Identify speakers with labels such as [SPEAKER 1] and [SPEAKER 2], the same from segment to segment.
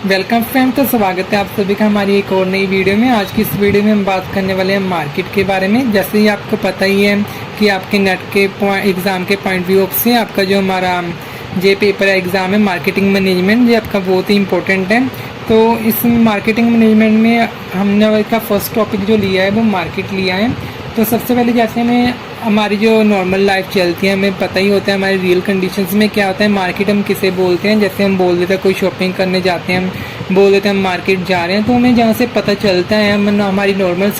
[SPEAKER 1] Welcome friend, तो स्वागत है आप सभी का हमारी एक और नई वीडियो में। आज की इस वीडियो में हम बात करने वाले हैं मार्केट के बारे में। जैसे ही आपको पता ही है कि आपके नेट के एग्ज़ाम के पॉइंट व्यू से आपका जो हमारा जे पेपर है एग्ज़ाम है मार्केटिंग मैनेजमेंट, ये आपका बहुत ही इंपॉर्टेंट है। तो इस मार्केटिंग मैनेजमेंट में हमने इसका फर्स्ट टॉपिक जो लिया है वो मार्केट लिया है। तो सबसे पहले जैसे हमें हमारी जो नॉर्मल लाइफ चलती है हमें पता ही होता है हमारी रियल कंडीशंस में क्या होता है। मार्केट हम किसे बोलते हैं, जैसे हम बोल देते हैं कोई शॉपिंग करने जाते हैं, हम बोल देते हैं हम मार्केट जा रहे हैं, तो हमें जहाँ से पता चलता है हम हमारी नॉर्मल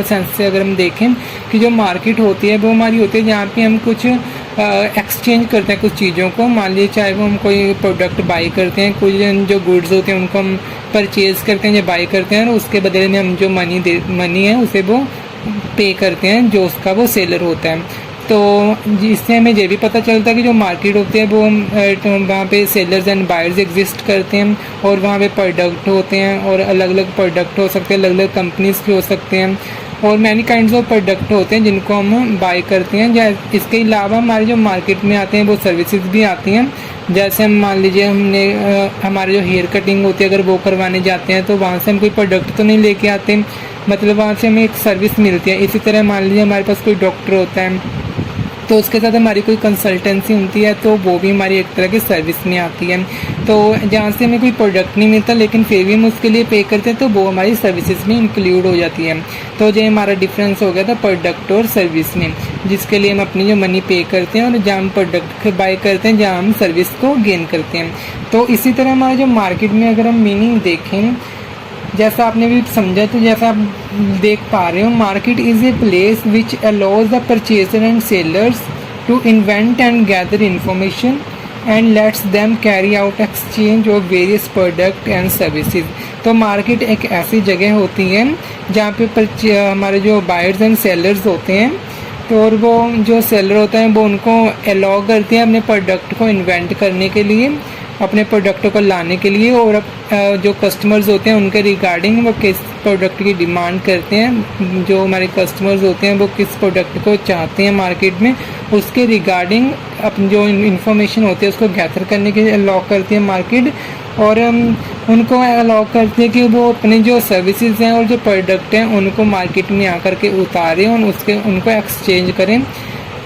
[SPEAKER 1] सेंस से अगर हम देखें कि जो मार्केट होती है वो हमारी होती है जहाँ पे हम कुछ एक्सचेंज करते हैं कुछ चीज़ों को। मान लीजिए चाहे वो हम कोई प्रोडक्ट बाई करते हैं, कुछ जो गुड्स होते हैं उनको हम परचेज़ करते हैं या बाई करते हैं, और उसके बदले में हम जो मनी है उसे वो पे करते हैं जो उसका वो सेलर होता है। तो इससे हमें ये भी पता चलता है कि जो मार्केट होती है वो वहाँ पे सेलर्स एंड बायर्स एग्जिस्ट करते हैं, और वहाँ पे प्रोडक्ट होते हैं और अलग अलग प्रोडक्ट हो सकते हैं, अलग अलग कंपनीज के हो सकते हैं, और मैनी काइंड्स ऑफ प्रोडक्ट होते हैं जिनको हम बाय करते हैं। या इसके अलावा हमारे जो मार्केट में आते हैं वो सर्विसेज भी आती हैं। जैसे हम मान लीजिए हमने हमारे जो हेयर कटिंग होती है अगर वो करवाने जाते हैं तो वहाँ से हम कोई प्रोडक्ट तो नहीं लेके आते, मतलब वहाँ से हमें एक सर्विस मिलती है। इसी तरह मान लीजिए हमारे पास कोई डॉक्टर होता है तो उसके साथ हमारी कोई कंसल्टेंसी होती है तो वो भी हमारी एक तरह की सर्विस में आती है। तो जहाँ से हमें कोई प्रोडक्ट नहीं मिलता लेकिन फिर भी हम उसके लिए पे करते हैं तो वो हमारी सर्विसेज में इंक्लूड हो जाती है। तो ये हमारा डिफरेंस हो गया था प्रोडक्ट और सर्विस में, जिसके लिए हम अपनी जो मनी पे करते हैं और जहाँ हम प्रोडक्ट बाय करते हैं जहाँ हम सर्विस को गेन करते हैं। तो इसी तरह हमारे जो मार्केट में अगर हम मीनिंग देखें, जैसा आपने भी समझा, तो जैसा आप देख पा रहे हो market is a place which allows the purchaser and sellers to invent and gather information and lets them carry out exchange of various product and services. तो मार्केट एक ऐसी जगह होती है जहाँ पे हमारे जो बायर्स एंड सेलर्स होते हैं, तो और वो जो सेलर होता है वो उनको अलाउ करते हैं अपने प्रोडक्ट को इन्वेंट करने के लिए, अपने प्रोडक्टों को लाने के लिए, और जो कस्टमर्स होते हैं उनके रिगार्डिंग वो किस प्रोडक्ट की डिमांड करते हैं, जो हमारे कस्टमर्स होते हैं वो किस प्रोडक्ट को चाहते हैं मार्केट में, उसके रिगार्डिंग अपनी जो इन्फॉर्मेशन होती है उसको गैदर करने के लिए अलाउ करती है मार्केट, और उनको अलाउ करते हैं कि वो अपने जो सर्विसेज हैं और जो प्रोडक्ट हैं उनको मार्केट में आकर के उतारें और उनको एक्सचेंज करें।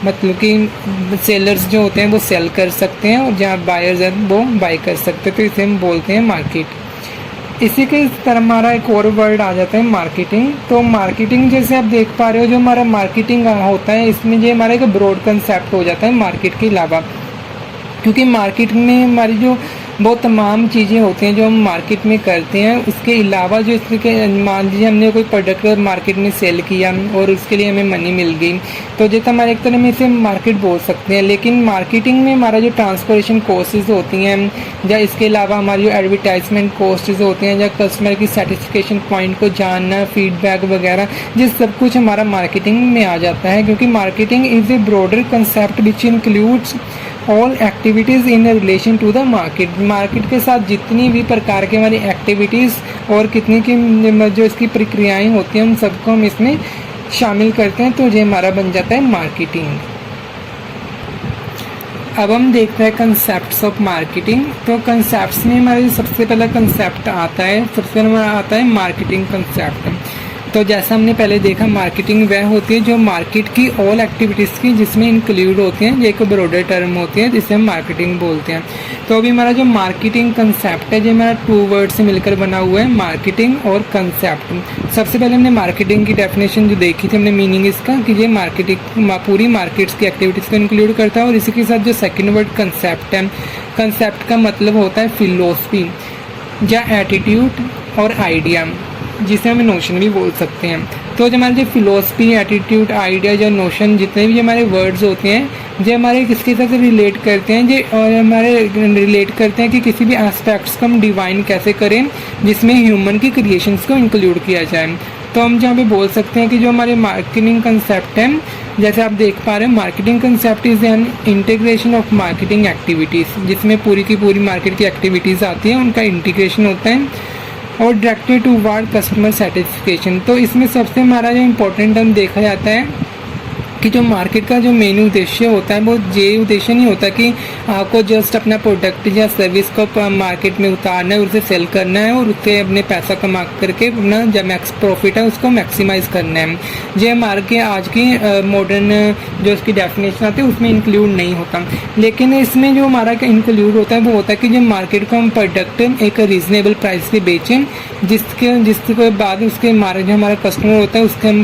[SPEAKER 1] मतलब कि सेलर्स जो होते हैं वो सेल कर सकते हैं और जहाँ बायर्स हैं वो बाय कर सकते हैं, तो इसे हम बोलते हैं मार्केट। इसी के तरह हमारा एक और वर्ड आ जाता है मार्केटिंग। तो मार्केटिंग जैसे आप देख पा रहे हो जो हमारा मार्केटिंग होता है इसमें ये हमारा एक ब्रॉड कंसेप्ट हो जाता है मार्केट के अलावा, क्योंकि मार्केट में हमारी जो बहुत तमाम चीज़ें होती हैं जो हम मार्केट में करते हैं, उसके अलावा जो इसके मान लीजिए हमने कोई प्रोडक्ट मार्केट में सेल किया और उसके लिए हमें मनी मिल गई, तो जैसे हमारे एक तरह में इसे मार्केट बोल सकते हैं। लेकिन मार्केटिंग में हमारा जो ट्रांसपोर्टेशन कॉस्टेज होती हैं या इसके अलावा हमारी जो एडवर्टाइजमेंट कॉस्टेज होते हैं या कस्टमर की सेटिस्फेक्शन पॉइंट को जानना, फीडबैक वगैरह, ये सब कुछ हमारा मार्केटिंग में आ जाता है, क्योंकि marketing is a broader concept which includes all activities in relation to the market. Market के साथ जितनी भी प्रकार की हमारी एक्टिविटीज़ और कितनी की जो इसकी प्रक्रियाएं होती हैं उन सबको हम इसमें शामिल करते हैं, तो ये हमारा बन जाता है मार्केटिंग। अब हम देखते हैं कंसेप्ट्स ऑफ मार्केटिंग। तो कंसेप्ट्स में हमारा सबसे पहला कंसेप्ट आता है, सबसे पहला आता है मार्केटिंग कंसेप्ट। तो जैसा हमने पहले देखा मार्केटिंग वह होती है जो मार्केट की ऑल एक्टिविटीज़ की जिसमें इंक्लूड होती हैं, ये एक ब्रॉडर टर्म होती है जिसे हम मार्केटिंग बोलते हैं। तो अभी हमारा जो मार्केटिंग कंसेप्ट है जो हमारा 2 वर्ड से मिलकर बना हुआ है, मार्केटिंग और कंसेप्ट। सबसे पहले हमने मार्केटिंग की डेफिनेशन जो देखी थी, हमने मीनिंग इसका कि ये मार्केटिंग पूरी मार्केट्स की एक्टिविटीज़ को इंक्लूड करता है। और इसी के साथ जो सेकेंड वर्ड कंसेप्ट है, कंसेप्ट का मतलब होता है फिलोसफी या एटीट्यूड और आइडिया, जिसे हम नोशन भी बोल सकते हैं। तो जो हमारे जो फिलोसफी, एटीट्यूड, आइडिया, जो नोशन, जितने भी हमारे वर्ड्स होते हैं जो हमारे किसके साथ रिलेट करते हैं जो और हमारे रिलेट करते हैं कि किसी भी एस्पेक्ट्स को हम डिवाइन कैसे करें जिसमें ह्यूमन की क्रिएशंस को इंक्लूड किया जाए। तो हम जहाँ पे बोल सकते हैं कि जो हमारे मार्केटिंग कंसेप्ट है, जैसे आप देख पा रहे हैं marketing concept is an integration of marketing activities, जिसमें पूरी की पूरी मार्केट की एक्टिविटीज़ आती हैं, उनका इंटीग्रेशन होता है और directed toward customer satisfaction. तो इसमें सबसे हमारा जो इम्पोर्टेंट हम देखा जाता है कि जो मार्केट का जो मेन उद्देश्य होता है वो ये उद्देश्य नहीं होता कि आपको जस्ट अपना प्रोडक्ट या सर्विस को मार्केट में उतारना है, उसे सेल करना है और उससे अपने पैसा कमा करके अपना जब मैक्स प्रॉफिट है उसको मैक्सिमाइज करना है। ये मार्केट आज की मॉडर्न जो इसकी डेफिनेशन आती है उसमें इंक्लूड नहीं होता। लेकिन इसमें जो हमारा इंक्लूड होता है वो होता है कि जो मार्केट को हम प्रोडक्ट एक रीजनेबल प्राइस पे बेचें, जिसके बाद उसके जो हमारा कस्टमर होता है उसके हम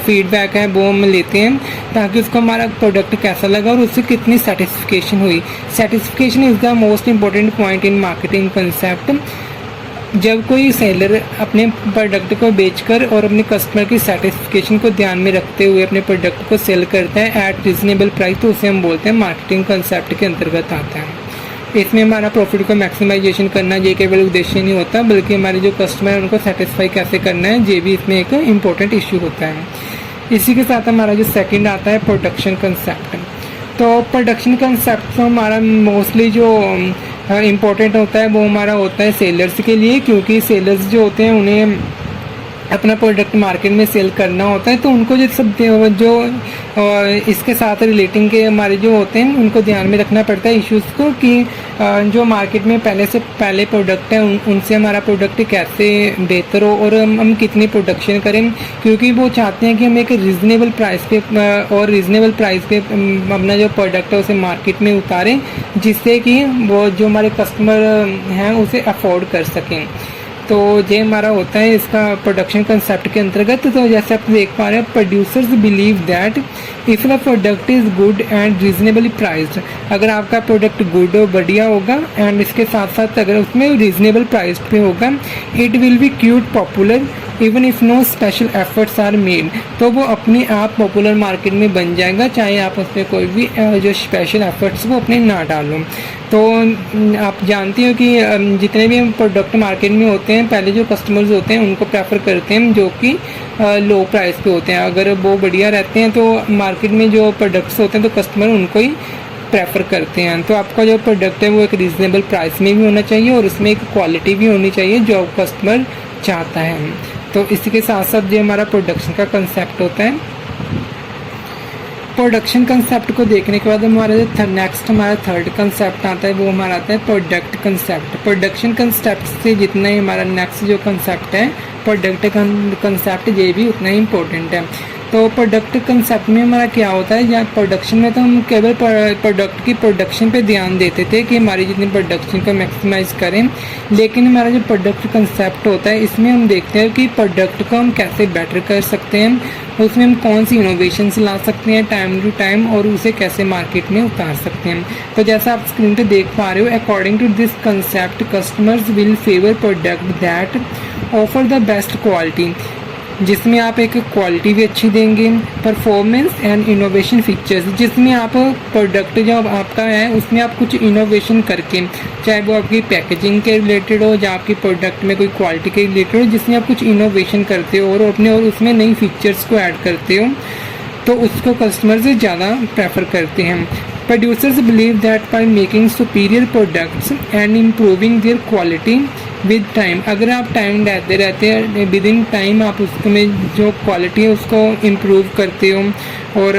[SPEAKER 1] फीडबैक है वो हम लेते हैं ताकि उसको हमारा प्रोडक्ट कैसा लगा और उससे कितनी सेटिस्फिकेशन हुई। Satisfaction is the most important point in marketing concept. जब कोई सेलर अपने प्रोडक्ट को बेचकर और अपने कस्टमर की सेटिस्फिकेशन को ध्यान में रखते हुए अपने प्रोडक्ट को सेल करता है एट रीजनेबल प्राइस, तो उसे हम बोलते हैं मार्केटिंग कंसेप्ट के अंतर्गत आता है। इसमें हमारा प्रॉफिट को मैक्सिमाइजेशन करना ये केवल उद्देश्य नहीं होता, बल्कि हमारे जो कस्टमर है उनको सेटिस्फाई कैसे करना है ये भी इसमें एक इम्पोर्टेंट इशू होता है। इसी के साथ हमारा जो सेकंड आता है प्रोडक्शन कंसेप्ट। तो प्रोडक्शन कंसेप्ट तो हमारा मोस्टली जो इम्पोर्टेंट होता है वो हमारा होता है सेलर्स के लिए, क्योंकि सेलर्स जो होते हैं उन्हें अपना प्रोडक्ट मार्केट में सेल करना होता है, तो उनको जो सब जो इसके साथ रिलेटिंग के हमारे जो होते हैं उनको ध्यान में रखना पड़ता है इश्यूज़ को कि जो मार्केट में पहले प्रोडक्ट है उनसे हमारा प्रोडक्ट कैसे बेहतर हो और हम कितनी प्रोडक्शन करें, क्योंकि वो चाहते हैं कि हम एक रीज़नेबल प्राइस पे और रीज़नेबल प्राइस पे अपना जो प्रोडक्ट है उसे मार्केट में उतारें, जिससे कि वो जो हमारे कस्टमर हैं उसे अफोर्ड कर सकें। तो ये हमारा होता है इसका प्रोडक्शन कंसेप्ट के अंतर्गत। तो जैसे आप देख पा रहे हैं, producers believe that if the product is good and reasonably priced, अगर आपका प्रोडक्ट गुड और बढ़िया होगा एंड इसके साथ साथ अगर उसमें रीजनेबल प्राइस पे होगा, it will be quite popular even if no special efforts are made, तो वो अपने आप पॉपुलर मार्केट में बन जाएगा, चाहे आप उसमें कोई भी जो स्पेशल एफर्ट्स वो अपने ना डालो। तो आप जानती हो कि जितने भी प्रोडक्ट मार्केट में होते हैं पहले जो कस्टमर्स होते हैं उनको प्रेफर करते हैं जो कि लो प्राइस पे होते हैं। अगर वो बढ़िया रहते हैं तो मार्केट में जो प्रोडक्ट्स होते हैं तो कस्टमर उनको ही प्रेफर करते हैं। तो आपका जो प्रोडक्ट है वो एक रीज़नेबल प्राइस में भी होना चाहिए और उसमें एक क्वालिटी भी होनी चाहिए जो कस्टमर चाहता है। तो इसी के साथ साथ जो हमारा प्रोडक्शन का कंसेप्ट होता है, प्रोडक्शन कंसेप्ट को देखने के बाद हमारा जो नेक्स्ट हमारा थर्ड कंसेप्ट आता है वो हमारा आता है प्रोडक्ट कंसेप्ट। प्रोडक्शन कंसेप्ट से जितना ही हमारा नेक्स्ट जो कंसेप्ट है प्रोडक्ट कंसेप्ट ये भी उतना ही इम्पोर्टेंट है। तो प्रोडक्ट कंसेप्ट में हमारा क्या होता है, या प्रोडक्शन में तो हम केवल प्रोडक्ट की प्रोडक्शन पे ध्यान देते थे कि हमारी जितनी प्रोडक्शन को मैक्सिमाइज करें, लेकिन हमारा जो प्रोडक्ट कंसेप्ट होता है इसमें हम देखते हैं कि प्रोडक्ट को हम कैसे बेटर कर सकते हैं, उसमें हम कौन सी इनोवेशंस ला सकते हैं टाइम टू टाइम और उसे कैसे मार्केट में उतार सकते हैं। तो जैसा आप स्क्रीन पे देख पा रहे हो, according to this concept customers will favour product that offer the best quality, जिसमें आप एक क्वालिटी भी अच्छी देंगे, परफॉर्मेंस एंड इनोवेशन फीचर्स, जिसमें आप प्रोडक्ट जो आपका है उसमें आप कुछ इनोवेशन करके, चाहे वो आपकी पैकेजिंग के रिलेटेड हो या आपकी प्रोडक्ट में कोई क्वालिटी के रिलेटेड हो, जिसमें आप कुछ इनोवेशन करते हो और अपने और उसमें नई फीचर्स को ऐड करते हो, तो उसको कस्टमर से ज़्यादा प्रेफर करते हैं। Producers believe that by making superior products and improving there quality with time, अगर आप टाइम देते रहते हैं विद इन टाइम आप उसमें जो क्वालिटी है उसको इम्प्रूव करते हो और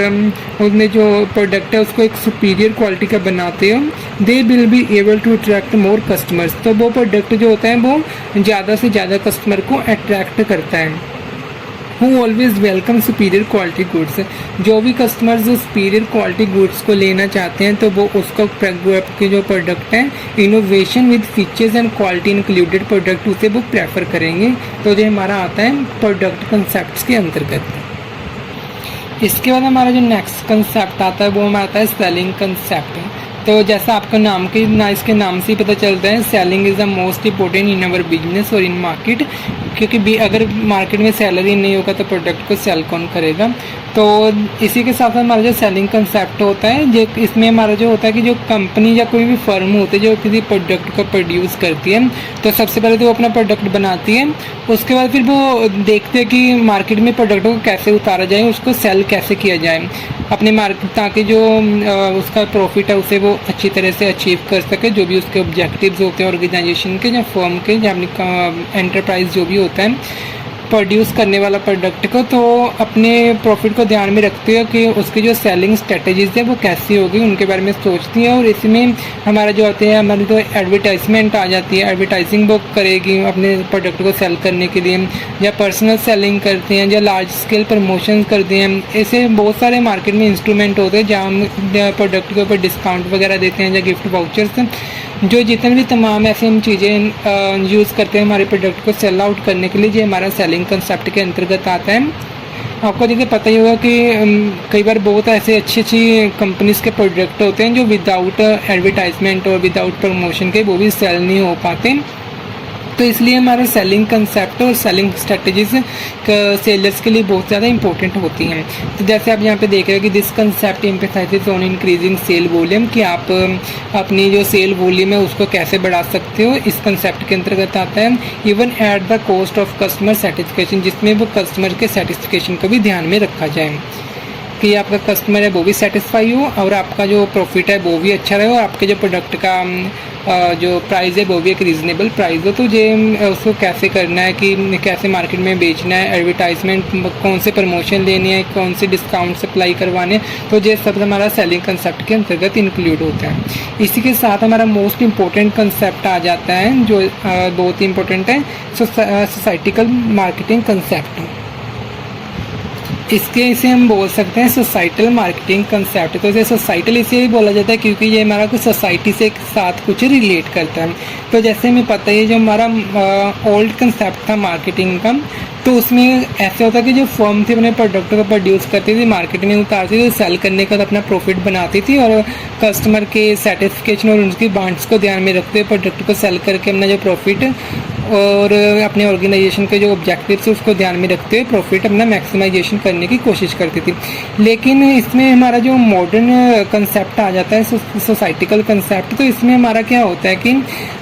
[SPEAKER 1] उसमें जो प्रोडक्ट है उसको एक सुपीरियर क्वालिटी का बनाते हो, they will be able to attract more customers, तो वो प्रोडक्ट जो होता है वो ज़्यादा से ज़्यादा कस्टमर को अट्रैक्ट करता है। Who always welcome superior quality goods, जो भी कस्टमर्स जो सुपीरियर क्वालिटी गुड्स को लेना चाहते हैं तो वो उसको के जो प्रोडक्ट है innovation with features and quality included product उसे वो प्रेफर करेंगे। तो जो हमारा आता है प्रोडक्ट कंसेप्ट के अंतर्गत। इसके बाद हमारा जो नेक्स्ट कंसेप्ट आता है वो हमारा आता है सेलिंग कंसेप्ट। तो जैसा आपका इसके नाम से ही पता चलता है, selling is the most important in our business और इन मार्केट, क्योंकि अगर मार्केट में सेलर ही नहीं होगा तो प्रोडक्ट को सेल कौन करेगा। तो इसी के साथ हमारा जो सेलिंग कंसेप्ट होता है जो इसमें हमारा जो होता है कि जो कंपनी या कोई भी फर्म होती है जो किसी प्रोडक्ट को प्रोड्यूस करती है, तो सबसे पहले तो वो अपना प्रोडक्ट बनाती है, उसके बाद फिर वो देखते हैं कि मार्केट में प्रोडक्ट को कैसे उतारा जाए, उसको सेल कैसे किया जाए अपने मार्केट, ताकि जो उसका प्रॉफिट है उसे वो अच्छी तरह से अचीव कर सके, जो भी उसके ऑब्जेक्टिव्स होते हैं ऑर्गेनाइजेशन के या फर्म के या अपनी एंटरप्राइज जो भी होता है। प्रोड्यूस करने वाला प्रोडक्ट को, तो अपने प्रॉफिट को ध्यान में रखते हुए कि उसकी जो सेलिंग स्ट्रेटजीज है वो कैसी होगी उनके बारे में सोचती है। और इसमें हमारा जो होते हैं हमारी जो एडवर्टाइजमेंट आ जाती है, एडवर्टाइजिंग वो करेगी अपने प्रोडक्ट को सेल करने के लिए, या पर्सनल सेलिंग करते हैं, या लार्ज स्केल प्रमोशन करते हैं। ऐसे बहुत सारे मार्केट में इंस्ट्रूमेंट होते हैं जहाँ हम प्रोडक्ट के ऊपर डिस्काउंट वगैरह देते हैं या गिफ्ट वाउचर्स, जो जितने भी तमाम ऐसे हम चीज़ें यूज़ करते हैं हमारे प्रोडक्ट को सेल आउट करने के लिए, जो हमारा सेलिंग कंसेप्ट के अंतर्गत आता है। आपको जैसे पता ही होगा कि कई बार बहुत ऐसे अच्छी कंपनीज़ के प्रोडक्ट होते हैं जो विदाउट एडवर्टाइजमेंट और विदाउट प्रमोशन के वो भी सेल नहीं हो पाते। तो इसलिए हमारा सेलिंग कंसेप्ट और सेलिंग स्ट्रेटजीज सेलर्स के लिए बहुत ज़्यादा इंपॉर्टेंट होती हैं। तो जैसे आप यहाँ पे देख रहे हो कि this concept emphasises on increasing sale volume, कि आप अपनी जो सेल वॉल्यूम है उसको कैसे बढ़ा सकते हो, इस कंसेप्ट के अंतर्गत आता है। Even at the cost of customer satisfaction, जिसमें वो कस्टमर के सेटिस्फेक्शन को भी ध्यान में रखा जाए कि आपका कस्टमर है वो भी सेटिस्फाई हो और आपका जो प्रॉफिट है वो भी अच्छा रहे और आपके जो प्रोडक्ट का जो प्राइस है वो भी एक रीज़नेबल प्राइस हो। तो ये उसको कैसे करना है कि कैसे मार्केट में बेचना है, एडवर्टाइजमेंट कौन से प्रमोशन लेने हैं, कौन से डिस्काउंट सप्लाई करवाने हैं, तो ये सब हमारा सेलिंग कंसेप्ट के अंतर्गत इंक्लूड होता है। इसी के साथ हमारा मोस्ट इम्पोर्टेंट कंसेप्ट आ जाता है जो बहुत ही इंपॉर्टेंट है, सोसाइटिकल मार्केटिंग कंसेप्ट। इसे हम बोल सकते हैं सोसाइटल मार्केटिंग कंसेप्ट। तो इसे सोसाइटल इसलिए बोला जाता है क्योंकि ये हमारा कुछ सोसाइटी से साथ कुछ रिलेट करता है। तो जैसे हमें पता है जो हमारा ओल्ड कंसेप्ट था मार्केटिंग का, तो उसमें ऐसा होता है कि जो फर्म थी अपने प्रोडक्ट को प्रोड्यूस करती थी, मार्केट में उतारती थी, सेल करने का अपना प्रॉफिट बनाती थी और कस्टमर के सेटिस्फिकेशन और उनकी बांड्स को ध्यान में रखते हुए प्रोडक्ट को सेल करके अपना जो प्रॉफिट और अपने ऑर्गेनाइजेशन के जो ऑब्जेक्टिव्स है उसको ध्यान में रखते हुए प्रॉफिट अपना मैक्सिमाइजेशन करने की कोशिश करती थी। लेकिन इसमें हमारा जो मॉडर्न कंसेप्ट आ जाता है सोसाइटिकल कंसेप्ट, तो इसमें हमारा क्या होता है कि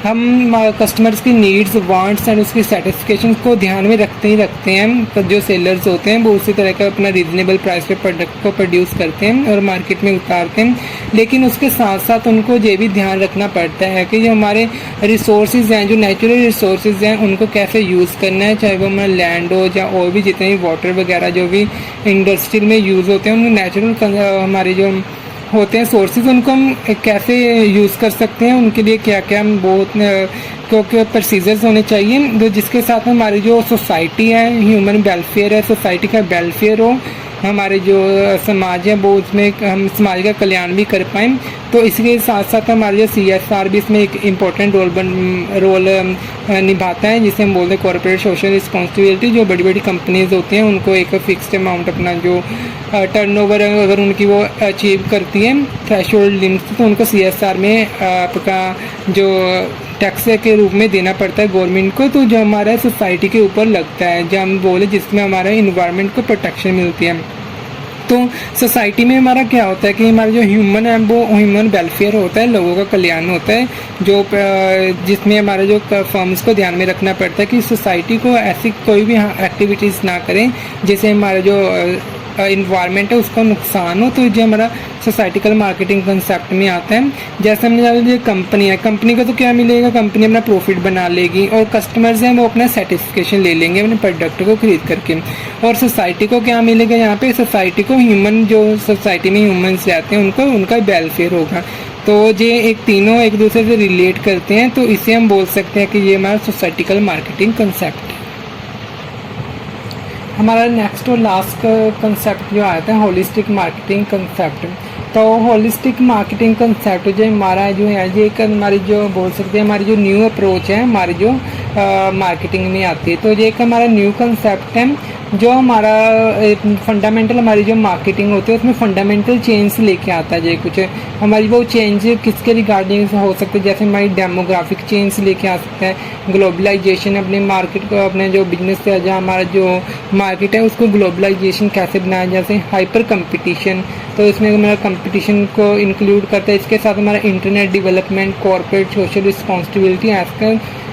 [SPEAKER 1] हम कस्टमर्स की नीड्स, वांट्स एंड उसकी सेटिस्फिकेशन को ध्यान में रखते हैं। जो सेलर्स होते हैं वो उसी तरह का अपना रीजनेबल प्राइस पे प्रोडक्ट को प्रोड्यूस करते हैं और मार्केट में उतारते हैं। लेकिन उसके साथ साथ उनको ये भी ध्यान रखना पड़ता है कि जो हमारे रिसोर्सेज हैं, जो नेचुरल रिसोर्सेज हैं, उनको कैसे यूज़ करना है, चाहे वो हमारा लैंड हो या और भी जितने भी वाटर वगैरह जो भी इंडस्ट्री में यूज़ होते हैं, उनको नेचुरल हमारे जो होते हैं सोर्सेज उनको हम कैसे यूज़ कर सकते हैं, उनके लिए क्या क्या हम बहुत क्योंकि प्रोसीजर्स होने चाहिए, तो जिसके साथ हमारी जो सोसाइटी है, ह्यूमन वेलफेयर है, सोसाइटी का वेलफेयर हो, हमारे जो समाज है वो उसमें हम समाज का कल्याण भी कर पाएँ। तो इसके साथ साथ हमारे जो CSR भी इसमें एक इम्पोर्टेंट रोल निभाता है, जिसे हम बोलते हैं कॉर्पोरेट सोशल रिस्पॉन्सिबिलिटी। जो बड़ी बड़ी कंपनीज होती हैं उनको एक फिक्स्ड अमाउंट अपना जो टर्नओवर है अगर उनकी वो अचीव करती है थ्रेशोल्ड लिमिट्स, तो उनको CSR में आपका जो टैक्स के रूप में देना पड़ता है गवर्नमेंट को, तो जो हमारा सोसाइटी के ऊपर लगता है, जो हम बोले जिसमें हमारा इन्वायरमेंट को प्रोटेक्शन मिलती है। तो सोसाइटी में हमारा क्या होता है कि हमारा जो ह्यूमन है वो ह्यूमन वेलफेयर होता है, लोगों का कल्याण होता है, जो जिसमें हमारे जो फर्म्स को ध्यान में रखना पड़ता है कि सोसाइटी को ऐसी कोई भी एक्टिविटीज़ ना करें जिससे हमारा जो इन्वायरमेंट है उसका नुकसान हो। तो जो हमारा सोसाइटिकल मार्केटिंग कंसेप्ट में आता है, जैसे हमने जाना कंपनी है, कंपनी को तो क्या मिलेगा, कंपनी अपना प्रॉफिट बना लेगी और कस्टमर्स हैं वो अपना सेटिस्फिकेशन ले लेंगे अपने प्रोडक्ट को खरीद करके। और सोसाइटी को क्या मिलेगा, यहाँ पे सोसाइटी को ह्यूमन, जो सोसाइटी में ह्यूमन्स रहते हैं उनको उनका वेलफेयर होगा। तो ये एक तीनों एक दूसरे से रिलेट करते हैं, तो इसे हम बोल सकते हैं कि ये हमारा सोसाइटिकल मार्केटिंग कंसेप्ट है। हमारा नेक्स्ट और लास्ट कंसेप्ट जो आता है होलिस्टिक मार्केटिंग कंसेप्ट। तो होलिस्टिक मार्केटिंग कंसेप्ट जो हमारा जो है ये एक हमारी जो बोल सकते हैं हमारी जो न्यू अप्रोच है हमारी जो मार्केटिंग में आती है। तो ये एक हमारा न्यू कंसेप्ट है जो हमारा फंडामेंटल हमारी जो मार्केटिंग होती है उसमें फंडामेंटल चेंज लेके आता है। ये कुछ हमारी वो चेंज किसके रिगार्डिंग हो सकते हैं, जैसे हमारी डेमोग्राफिक चेंज लेके आ सकता है, ग्लोबलाइजेशन अपने मार्केट को, अपने जो बिजनेस है जहाँ हमारा जो मार्केट है उसको ग्लोबलाइजेशन कैसे बनाया, जैसे हाइपर कंपटीशन, तो इसमें हमारा कंपटीशन को इंक्लूड करता है। इसके साथ हमारा internet development, corporate social responsibility,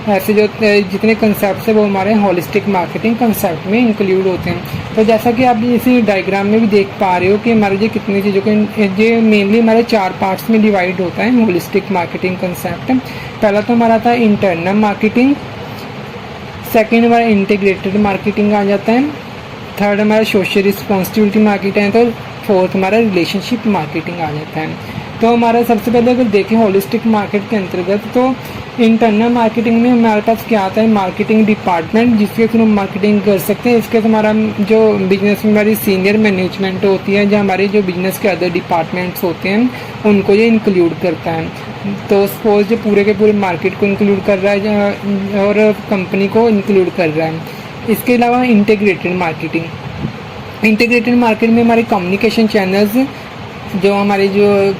[SPEAKER 1] ऐसे जो जितने कंसेप्ट है वो हमारे होलिस्टिक मार्केटिंग कंसेप्ट में इंक्लूड होते हैं। तो जैसा कि आप इसी डायग्राम में भी देख पा रहे हो कि हमारे जो कितनी चीज़ों को ये मेनली हमारे 4 पार्ट्स में डिवाइड होता है होलिस्टिक मार्केटिंग कंसेप्ट। पहला तो हमारा था इंटरनल मार्केटिंग, सेकेंड हमारा इंटीग्रेटेड मार्केटिंग आ जाता है। थर्ड हमारा सोशल रिस्पॉन्सिबिलिटी मार्केटिंग है। तो फोर्थ हमारा रिलेशनशिप मार्केटिंग आ जाता है। तो हमारा सबसे पहले अगर देखें होलिस्टिक मार्केट के अंतर्गत, तो इंटरनल मार्केटिंग में हमारे पास क्या आता है, मार्केटिंग डिपार्टमेंट, जिसके थ्रू हम मार्केटिंग कर सकते हैं। इसके हमारा जो बिजनेस में हमारी सीनियर मैनेजमेंट होती है, जो हमारे जो बिजनेस के अदर डिपार्टमेंट्स होते हैं, उनको ये इंक्लूड करता है। तो सपोज जो पूरे के पूरे मार्केट को इंक्लूड कर रहा है और कंपनी को इंक्लूड कर रहा है। इसके अलावा इंटीग्रेटेड मार्केट में हमारे कम्युनिकेशन चैनल्स, जो हमारे जो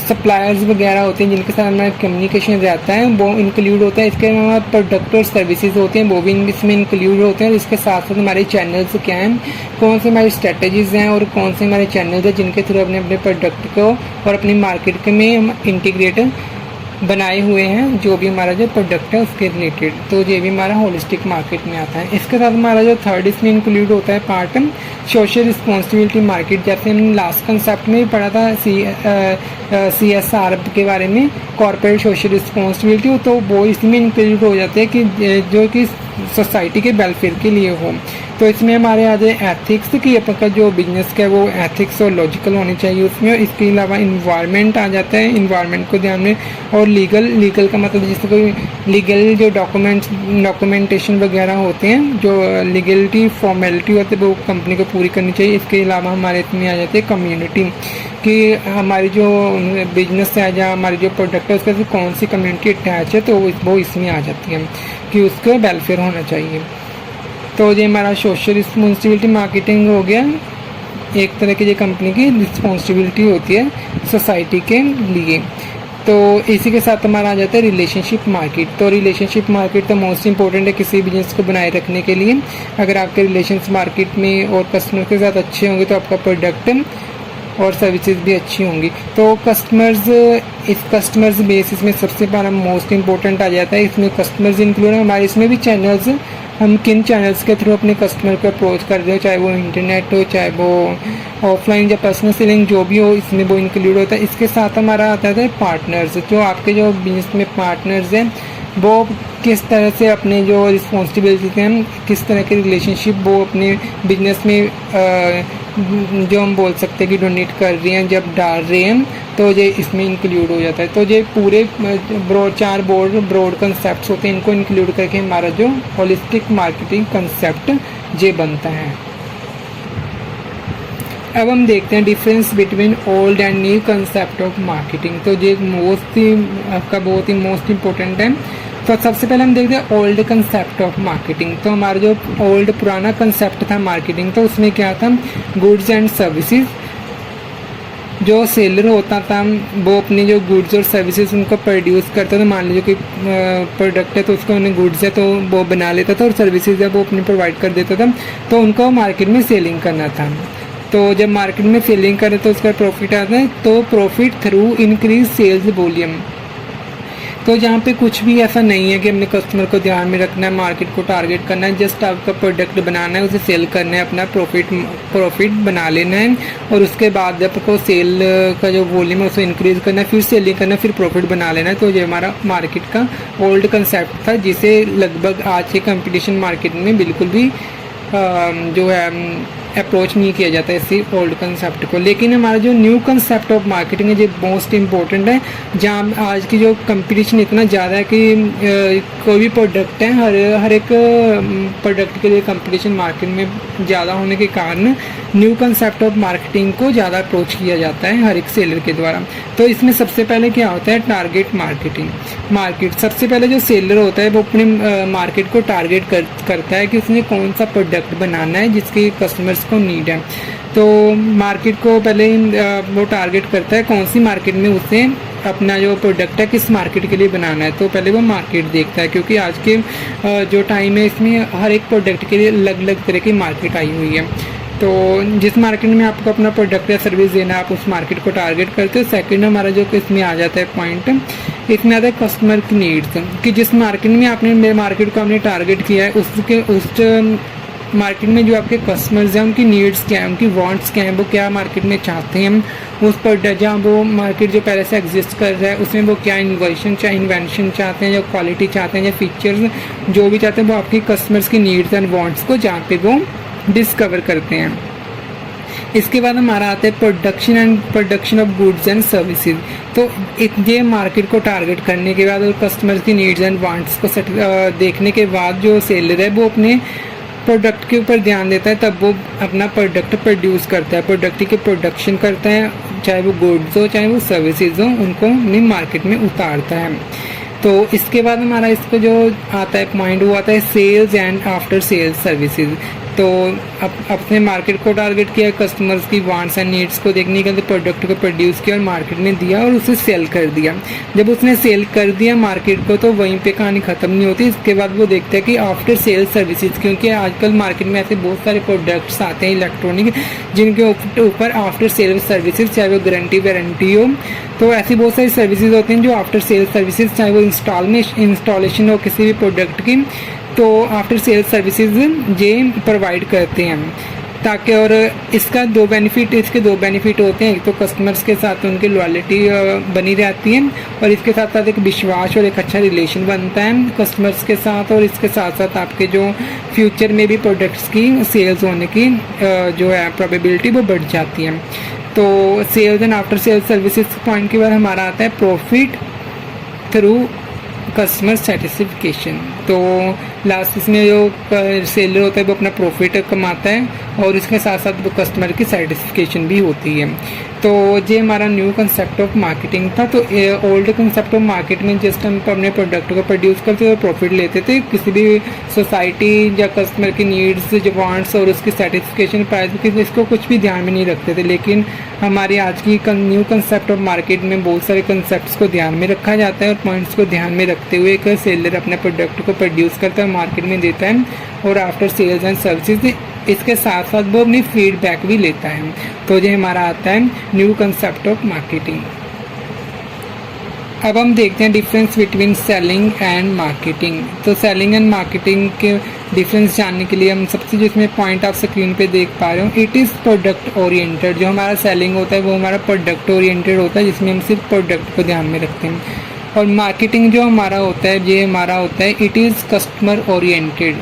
[SPEAKER 1] सप्लायर्स वगैरह होते हैं जिनके साथ हमारा कम्युनिकेशन रहता है, वो इंक्लूड होता है। इसके अलावा प्रोडक्ट और सर्विसेज होते हैं, वो भी इसमें इंक्लूड होते हैं। इसके साथ साथ हमारे चैनल्स क्या हैं, कौन से हमारी स्ट्रेटजीज़ हैं और कौन से हमारे चैनल्स हैं जिनके थ्रू अपने अपने प्रोडक्ट को और अपनी मार्केट में हम इंटीग्रेट बनाए हुए हैं, जो भी हमारा जो प्रोडक्ट है उसके रिलेटेड। तो ये भी हमारा होलिस्टिक मार्केट में आता है। इसके साथ हमारा जो थर्ड इसमें इंक्लूड होता है पार्ट सोशल रिस्पॉन्सिबिलिटी मार्केट। जैसे हमने लास्ट कंसेप्ट में भी पढ़ा था CSR के बारे में, कॉर्पोरेट सोशल रिस्पॉन्सिबिलिटी, तो वो इसमें इंक्लूड हो जाते हैं कि जो कि सोसाइटी के वेलफेयर के लिए हो। तो इसमें हमारे आ जाए एथिक्स, कि आपका जो बिजनेस का है वो एथिक्स और लॉजिकल होनी चाहिए उसमें। इसके अलावा इन्वायरमेंट आ जाता है, इन्वायरमेंट को ध्यान में, और लीगल का मतलब जैसे कोई लीगल जो डॉक्यूमेंटेशन वगैरह होते हैं, जो लीगलिटी फॉर्मेलिटी होती है वो कंपनी को पूरी करनी चाहिए। इसके अलावा हमारे इसमें आ जाते हैं कम्युनिटी, कि हमारी जो बिजनेस है या हमारी जो प्रोडक्ट है उसके साथ कौन सी कम्युनिटी अटैच है, तो वो इसमें आ जाती है कि उसका वेलफेयर होना चाहिए। तो ये हमारा सोशल रिस्पॉन्सिबिलिटी मार्केटिंग हो गया, एक तरह की ये कंपनी की रिस्पॉन्सिबिलिटी होती है सोसाइटी के लिए। तो इसी के साथ हमारा आ जाता है रिलेशनशिप मार्केट। तो रिलेशनशिप मार्केट तो मोस्ट इंपॉर्टेंट है किसी बिजनेस को बनाए रखने के लिए। अगर आपके रिलेशंस मार्केट में और कस्टमर के साथ अच्छे होंगे तो आपका प्रोडक्ट और सर्विसेज भी अच्छी होंगी। तो कस्टमर्स बेसिस में सबसे पहला मोस्ट इंपॉर्टेंट आ जाता है। इसमें कस्टमर्स इंक्लूड है हमारे, इसमें भी चैनल्स, हम किन चैनल्स के थ्रू अपने कस्टमर को अप्रोच कर रहे हो, चाहे वो इंटरनेट हो, चाहे वो ऑफलाइन या पर्सनल सेलिंग जो भी हो, इसमें वो इंक्लूड होता है। इसके साथ हमारा आता है पार्टनर्स, जो आपके जो बिजनेस में पार्टनर्स हैं वो किस तरह से अपने जो रिस्पॉन्सिबिलिटी हैं, किस तरह के रिलेशनशिप वो अपने बिजनेस में जो हम बोल सकते हैं कि डोनेट कर रहे हैं, जब डाल रहे हैं, तो ये इसमें इंक्लूड हो जाता है। तो ये पूरे चार ब्रॉड कंसेप्ट होते हैं, इनको इंक्लूड करके हमारा जो होलिस्टिक मार्केटिंग कंसेप्ट ये बनता है। अब हम देखते हैं difference between old and new concept of marketing. तो ये बहुत ही मोस्ट इम्पोर्टेंट है। तो सबसे पहले हम देखते हैं ओल्ड कंसेप्ट ऑफ मार्केटिंग। तो हमारा जो ओल्ड पुराना कंसेप्ट था मार्केटिंग, तो उसमें क्या था, गुड्स एंड सर्विसेज। जो सेलर होता था वो अपनी जो गुड्स और सर्विसेज उनको प्रोड्यूस करता था। मान लीजिए कोई प्रोडक्ट है तो उसको उन्हें गुड्स है तो वो बना लेता था, और सर्विसेज है वो अपनी प्रोवाइड कर देता था। तो उनको मार्केट में सेलिंग करना था। तो जब मार्केट में सेलिंग करें तो उसका प्रॉफिट आता है, तो profit through increase sales volume. तो जहाँ पे कुछ भी ऐसा नहीं है कि हमने कस्टमर को ध्यान में रखना है, मार्केट को टारगेट करना है, जस्ट आपका प्रोडक्ट बनाना है, उसे सेल करना है, अपना प्रॉफिट बना लेना है, और उसके बाद आपको सेल का जो वॉल्यूम है उसे इंक्रीज करना है, फिर सेलिंग करना है, फिर प्रॉफिट बना लेना है। तो ये हमारा मार्केट का ओल्ड कंसेप्ट था, जिसे लगभग आज के कंपटीशन मार्केट में बिल्कुल भी जो है अप्रोच नहीं किया जाता है इसी ओल्ड कंसेप्ट को। लेकिन हमारा जो न्यू कंसेप्ट ऑफ मार्केटिंग है ये मोस्ट इम्पोर्टेंट है, जहाँ आज की जो कंपटीशन इतना ज़्यादा है कि कोई भी प्रोडक्ट है, हर एक प्रोडक्ट के लिए कंपटीशन मार्केट में ज़्यादा होने के कारण न्यू कंसेप्ट ऑफ मार्केटिंग को ज़्यादा अप्रोच किया जाता है हर एक सेलर के द्वारा। तो इसमें सबसे पहले क्या होता है, टारगेट मार्केट। सबसे पहले जो सेलर होता है वो अपने मार्केट को टारगेट करता है कि उसने कौन सा प्रोडक्ट बनाना है जिसके कस्टमर्स को नीड है। तो मार्केट को पहले वो टारगेट करता है कौन सी मार्केट में उसे अपना जो प्रोडक्ट है किस मार्केट के लिए बनाना है। तो पहले वो मार्केट देखता है, क्योंकि आज के जो टाइम है इसमें हर एक प्रोडक्ट के लिए अलग अलग तरह की मार्केट आई हुई है। तो जिस मार्केट में आपको अपना प्रोडक्ट या सर्विस देना है आप उस मार्केट को टारगेट करते हो। सेकंड हमारा जो इसमें आ जाता है पॉइंट, इसमें आता है कस्टमर की नीड्स, कि जिस मार्केट में आपने मार्केट को आपने टारगेट किया है मार्केट में जो आपके कस्टमर्स हैं उनकी नीड्स क्या है, उनकी वांट्स क्या हैं, वो क्या मार्केट में चाहते हैं, उस पर जहाँ वो मार्केट जो पहले से एग्जिस्ट कर रहा है उसमें वो क्या इन्वेंशन चाहते हैं, या क्वालिटी चाहते हैं, या फीचर्स जो भी चाहते हैं, वो आपके कस्टमर्स की नीड्स एंड वांट्स को जहाँ पे वो डिस्कवर करते हैं। इसके बाद हमारा आता है production of goods and services. तो ये मार्केट को टारगेट करने के बाद और कस्टमर्स की नीड्स एंड वांट्स को देखने के बाद जो सेलर है वो अपने प्रोडक्ट के ऊपर ध्यान देता है, तब वो अपना प्रोडक्ट प्रोड्यूस करता है, प्रोडक्ट की प्रोडक्शन करता है, चाहे वो गुड्स हो चाहे वो सर्विसेज हो, उनको अपनी मार्केट में उतारता है। तो इसके बाद हमारा इसको जो आता है पॉइंट वो आता है sales and after sales services. तो अपने मार्केट को टारगेट किया, कस्टमर्स की वांट्स एंड नीड्स को देखने के लिए प्रोडक्ट को प्रोड्यूस किया और मार्केट में दिया और उसे सेल कर दिया। जब उसने सेल कर दिया मार्केट को तो वहीं पे कहानी ख़त्म नहीं होती। इसके बाद वो देखते हैं कि आफ्टर सेल सर्विसेज, क्योंकि आजकल मार्केट में ऐसे बहुत सारे प्रोडक्ट्स आते हैं इलेक्ट्रॉनिक जिनके ऊपर आफ्टर सेल सर्विसेज, चाहे वो गारंटी हो, तो ऐसी बहुत सारी सर्विसेज होती हैं जो आफ्टर सेल सर्विसेज, चाहे वो इंस्टॉलेशन हो किसी भी प्रोडक्ट की, तो आफ्टर सेल सर्विसेज ये प्रोवाइड करते हैं। ताकि और इसके दो बेनिफिट होते हैं। एक तो कस्टमर्स के साथ उनकी लॉयल्टी बनी रहती है और इसके साथ साथ एक विश्वास और एक अच्छा रिलेशन बनता है कस्टमर्स के साथ, और इसके साथ साथ आपके जो फ्यूचर में भी प्रोडक्ट्स की सेल्स होने की जो है प्रोबेबिलिटी वो बढ़ जाती है। तो sales and after sales services point के बाद हमारा आता है प्रॉफिट थ्रू कस्टमर सेटिस्फिकेशन। तो लास्ट इसमें जो सेलर होता है वो अपना प्रॉफिट कमाता है और इसके साथ साथ वो कस्टमर की सेटिस्फिकेशन भी होती है। तो ये हमारा न्यू कंसेप्ट ऑफ मार्केटिंग था। तो ओल्ड कंसेप्ट ऑफ मार्केट में जस्ट हम अपने प्रोडक्ट को प्रोड्यूस करते और प्रॉफिट लेते थे, किसी भी सोसाइटी या कस्टमर की नीड्स जो वांट्स और उसकी सेटिस्फिकेशन प्राइस इसको कुछ भी ध्यान में नहीं रखते थे। लेकिन हमारी आज की न्यू कंसेप्ट ऑफ मार्केट में बहुत सारे कंसेप्ट्स को ध्यान में रखा जाता है और पॉइंट्स को ध्यान में रखते हुए एक सेलर अपने प्रोडक्ट को प्रोड्यूस करता है, मार्केट में देता है और आफ्टर सेल्स एंड सर्विसेज इसके साथ साथ वो अपनी फीडबैक भी लेता है। तो ये हमारा आता है न्यू कंसेप्ट ऑफ मार्केटिंग। अब हम देखते हैं difference between selling and marketing. तो सेलिंग एंड मार्केटिंग के डिफरेंस जानने के लिए हम सबसे जो इसमें पॉइंट आप स्क्रीन पे देख पा रहे हो, इट इज़ प्रोडक्ट ओरिएंटेड। जो हमारा सेलिंग होता है वो हमारा प्रोडक्ट ओरिएंटेड होता है जिसमें हम सिर्फ प्रोडक्ट को ध्यान में रखते हैं, और मार्केटिंग जो हमारा होता है ये हमारा होता है it is customer oriented.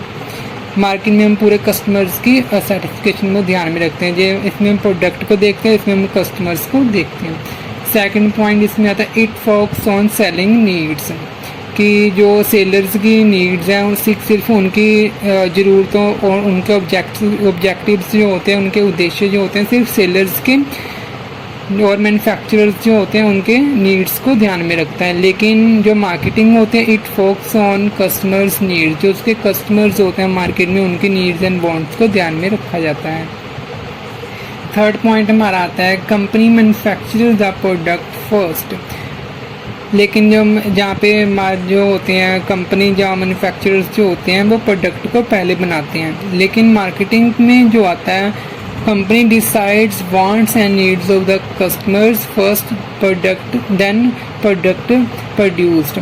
[SPEAKER 1] Market में हम पूरे कस्टमर्स की सर्टिफिकेशन में ध्यान में रखते हैं। ये इसमें हम प्रोडक्ट को देखते हैं, इसमें हम कस्टमर्स को देखते हैं। सेकंड पॉइंट इसमें आता है it focus on selling needs, कि जो सेलर्स की नीड्स हैं सिर्फ उनकी ज़रूरतों और उनके ऑब्जेक्टिव्स जो होते हैं, उनके उद्देश्य जो होते हैं सिर्फ सेलर्स के और मैन्युफैक्चरर्स जो होते हैं उनके नीड्स को ध्यान में रखता है। लेकिन जो मार्केटिंग होते हैं it focus on customers needs, जो उसके कस्टमर्स होते हैं मार्केट में उनकी नीड्स एंड वांट्स को ध्यान में रखा जाता है। थर्ड पॉइंट हमारा आता है company manufacture the product first. लेकिन जो जहाँ पे जो होते हैं कंपनी जहाँ मैन्युफैक्चरर्स जो होते हैं वो प्रोडक्ट को पहले बनाते हैं, लेकिन मार्केटिंग में जो आता है company decides wants and needs of the customers first, product then product produced.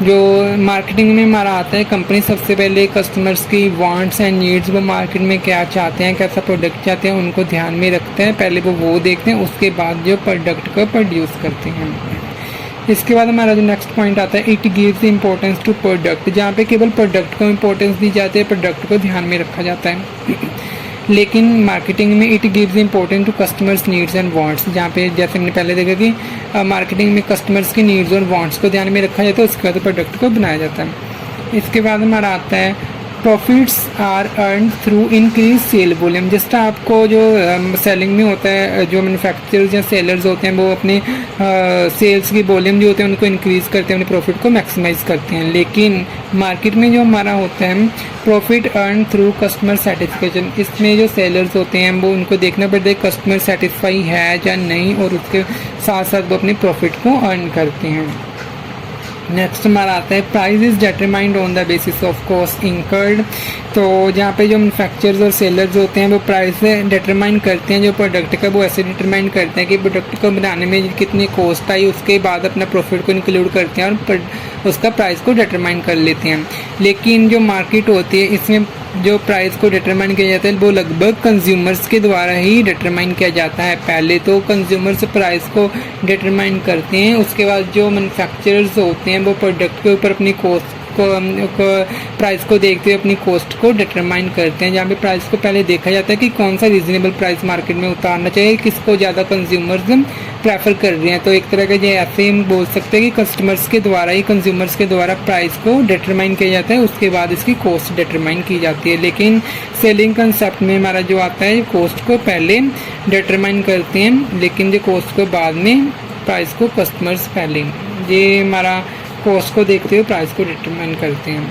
[SPEAKER 1] जो मार्केटिंग में हमारा आता है कंपनी सबसे पहले कस्टमर्स की वांट्स एंड नीड्स, वो मार्केट में क्या चाहते हैं, कैसा प्रोडक्ट चाहते हैं, उनको ध्यान में रखते हैं। पहले वो देखते हैं, उसके बाद जो प्रोडक्ट को प्रोड्यूस करते हैं। इसके बाद हमारा जो नेक्स्ट पॉइंट आता है it gives importance to product, जहाँ पे केवल प्रोडक्ट को इंपॉर्टेंस दी जाती है, प्रोडक्ट को ध्यान में रखा जाता है। लेकिन मार्केटिंग में it gives importance to customers needs and wants, जहाँ पे जैसे हमने पहले देखा कि मार्केटिंग में कस्टमर्स की नीड्स और वांट्स को ध्यान में रखा जाता है, उसके बाद प्रोडक्ट को बनाया जाता है। इसके बाद हमारा आता है profits are earn through increase sale volume. जिस तरह आपको जो सेलिंग में होता है, जो मैन्युफैक्चरर्स या सेलर्स होते हैं वो अपने सेल्स की वॉल्यूम जो होते हैं उनको इंक्रीज़ करते हैं, अपने प्रॉफिट को मैक्सिमाइज करते हैं। लेकिन मार्केट में जो हमारा होता है profit earn through customer satisfaction, इसमें जो सेलर्स होते हैं वो उनको देखना पड़ता है कस्टमर सेटिस्फाई है या नहीं, और उसके साथ साथ वो अपने प्रॉफिट को अर्न करते हैं। नेक्स्ट हमारा आता है price is determined on the basis of cost incurred. तो जहाँ पे जो मैन्युफैक्चरर्स और सेलर्स होते हैं वो प्राइस से डिटरमाइन करते हैं जो प्रोडक्ट का, वो ऐसे डिटरमाइन करते हैं कि प्रोडक्ट को बनाने में कितनी कॉस्ट आई, उसके बाद अपना प्रॉफिट को इंक्लूड करते हैं और उसका प्राइस को डिटरमाइन कर लेते हैं। लेकिन जो मार्केट होती है इसमें जो प्राइस को डिटरमाइन किया जाता है वो लगभग कंज्यूमर्स के द्वारा ही डिटरमाइन किया जाता है। पहले तो कंज्यूमर्स प्राइस को डिटरमाइन करते हैं, उसके बाद जो मैन्युफैक्चरर्स होते हैं वो प्रोडक्ट के ऊपर अपनी कॉस्ट को प्राइस को देखते हुए अपनी कॉस्ट को डिटरमाइन करते हैं, जहाँ पे प्राइस को पहले देखा जाता है कि कौन सा रीजनेबल प्राइस मार्केट में उतारना चाहिए, किसको ज़्यादा कंज्यूमर्स प्रेफर कर रहे हैं। तो एक तरह का ये ऐसे हम बोल सकते हैं कि कस्टमर्स के द्वारा ही कंज्यूमर्स के द्वारा प्राइस को डिटरमाइन किया जाता है, उसके बाद इसकी कॉस्ट डिटरमाइन की जाती है। लेकिन सेलिंग कंसेप्ट में हमारा जो आता है कॉस्ट को पहले डिटरमाइन करते हैं, लेकिन जो कॉस्ट को बाद में प्राइस को कस्टमर्स पहले, ये हमारा कॉस्ट को देखते हुए प्राइस को डिटरमाइन करते हैं।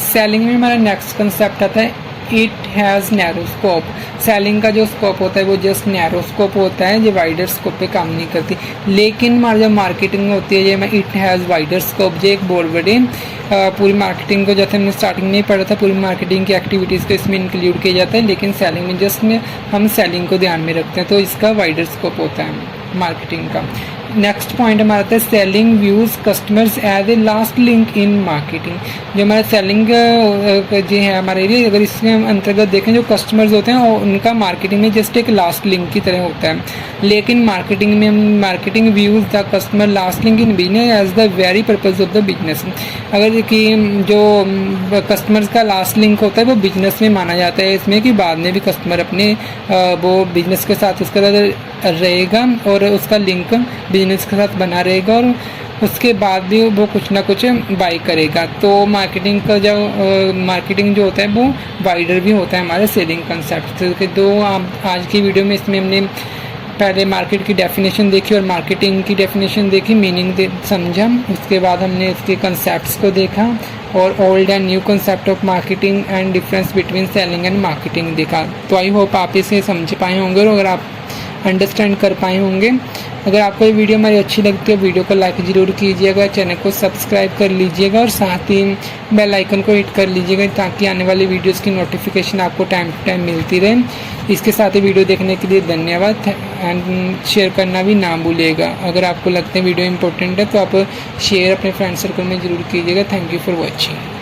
[SPEAKER 1] सेलिंग में हमारा नेक्स्ट कंसेप्ट आता है it has narrow scope. Selling का जो स्कोप होता है वो जस्ट नैरो स्कोप होता है, जो वाइडर स्कोप पे काम नहीं करती। लेकिन हमारी जो मार्केटिंग होती है ये इट हैज़ वाइडर स्कोप, जो एक बहुत बड़े पूरी मार्केटिंग को, जैसे हमने स्टार्टिंग में ही पढ़ा था, पूरी मार्केटिंग की एक्टिविटीज़ को इसमें इंक्लूड किया जाता है। लेकिन सेलिंग में जस्ट हम सेलिंग को ध्यान में रखते हैं, तो इसका वाइडर स्कोप होता है मार्केटिंग का। नेक्स्ट पॉइंट हमारा आता है selling views customers as a last link in marketing. जो हमारा सेलिंग जो है हमारे लिए, अगर इसके अंतर्गत देखें जो कस्टमर्स होते हैं और उनका मार्केटिंग में जस्ट एक लास्ट लिंक की तरह होता है। लेकिन मार्केटिंग में marketing views the customer last link in business as the very purpose of the business. अगर कि जो कस्टमर्स का लास्ट लिंक होता है वो बिजनेस में माना जाता है, इसमें कि बाद में भी कस्टमर अपने वो बिजनेस के साथ उसके साथ रहेगा और उसका लिंक बिजनेस के साथ बना रहेगा और उसके बाद भी वो कुछ ना कुछ बाई करेगा। तो मार्केटिंग का जो मार्केटिंग जो होता है वो वाइडर भी होता है हमारे सेलिंग कंसेप्ट के। दो आज की वीडियो में इसमें हमने पहले मार्केट की डेफिनेशन देखी और मार्केटिंग की डेफिनेशन देखी, मीनिंग समझा, उसके बाद हमने इसके कंसेप्ट्स को देखा और old and new concept of marketing and difference between selling and marketing देखा। तो आई होप आप इसे समझ पाए होंगे और अगर आप अंडरस्टैंड कर पाए होंगे। अगर आपको ये वीडियो हमारी अच्छी लगती है वीडियो को लाइक ज़रूर कीजिएगा, चैनल को सब्सक्राइब कर लीजिएगा और साथ ही बेल आइकन को हिट कर लीजिएगा ताकि आने वाली वीडियोस की नोटिफिकेशन आपको टाइम टू टाइम मिलती रहे। इसके साथ ही वीडियो देखने के लिए धन्यवाद एंड शेयर करना भी ना भूलिएगा। अगर आपको लगता है वीडियो इंपॉर्टेंट है तो आप शेयर अपने फ्रेंड सर्कल में ज़रूर कीजिएगा। Thank you for watching.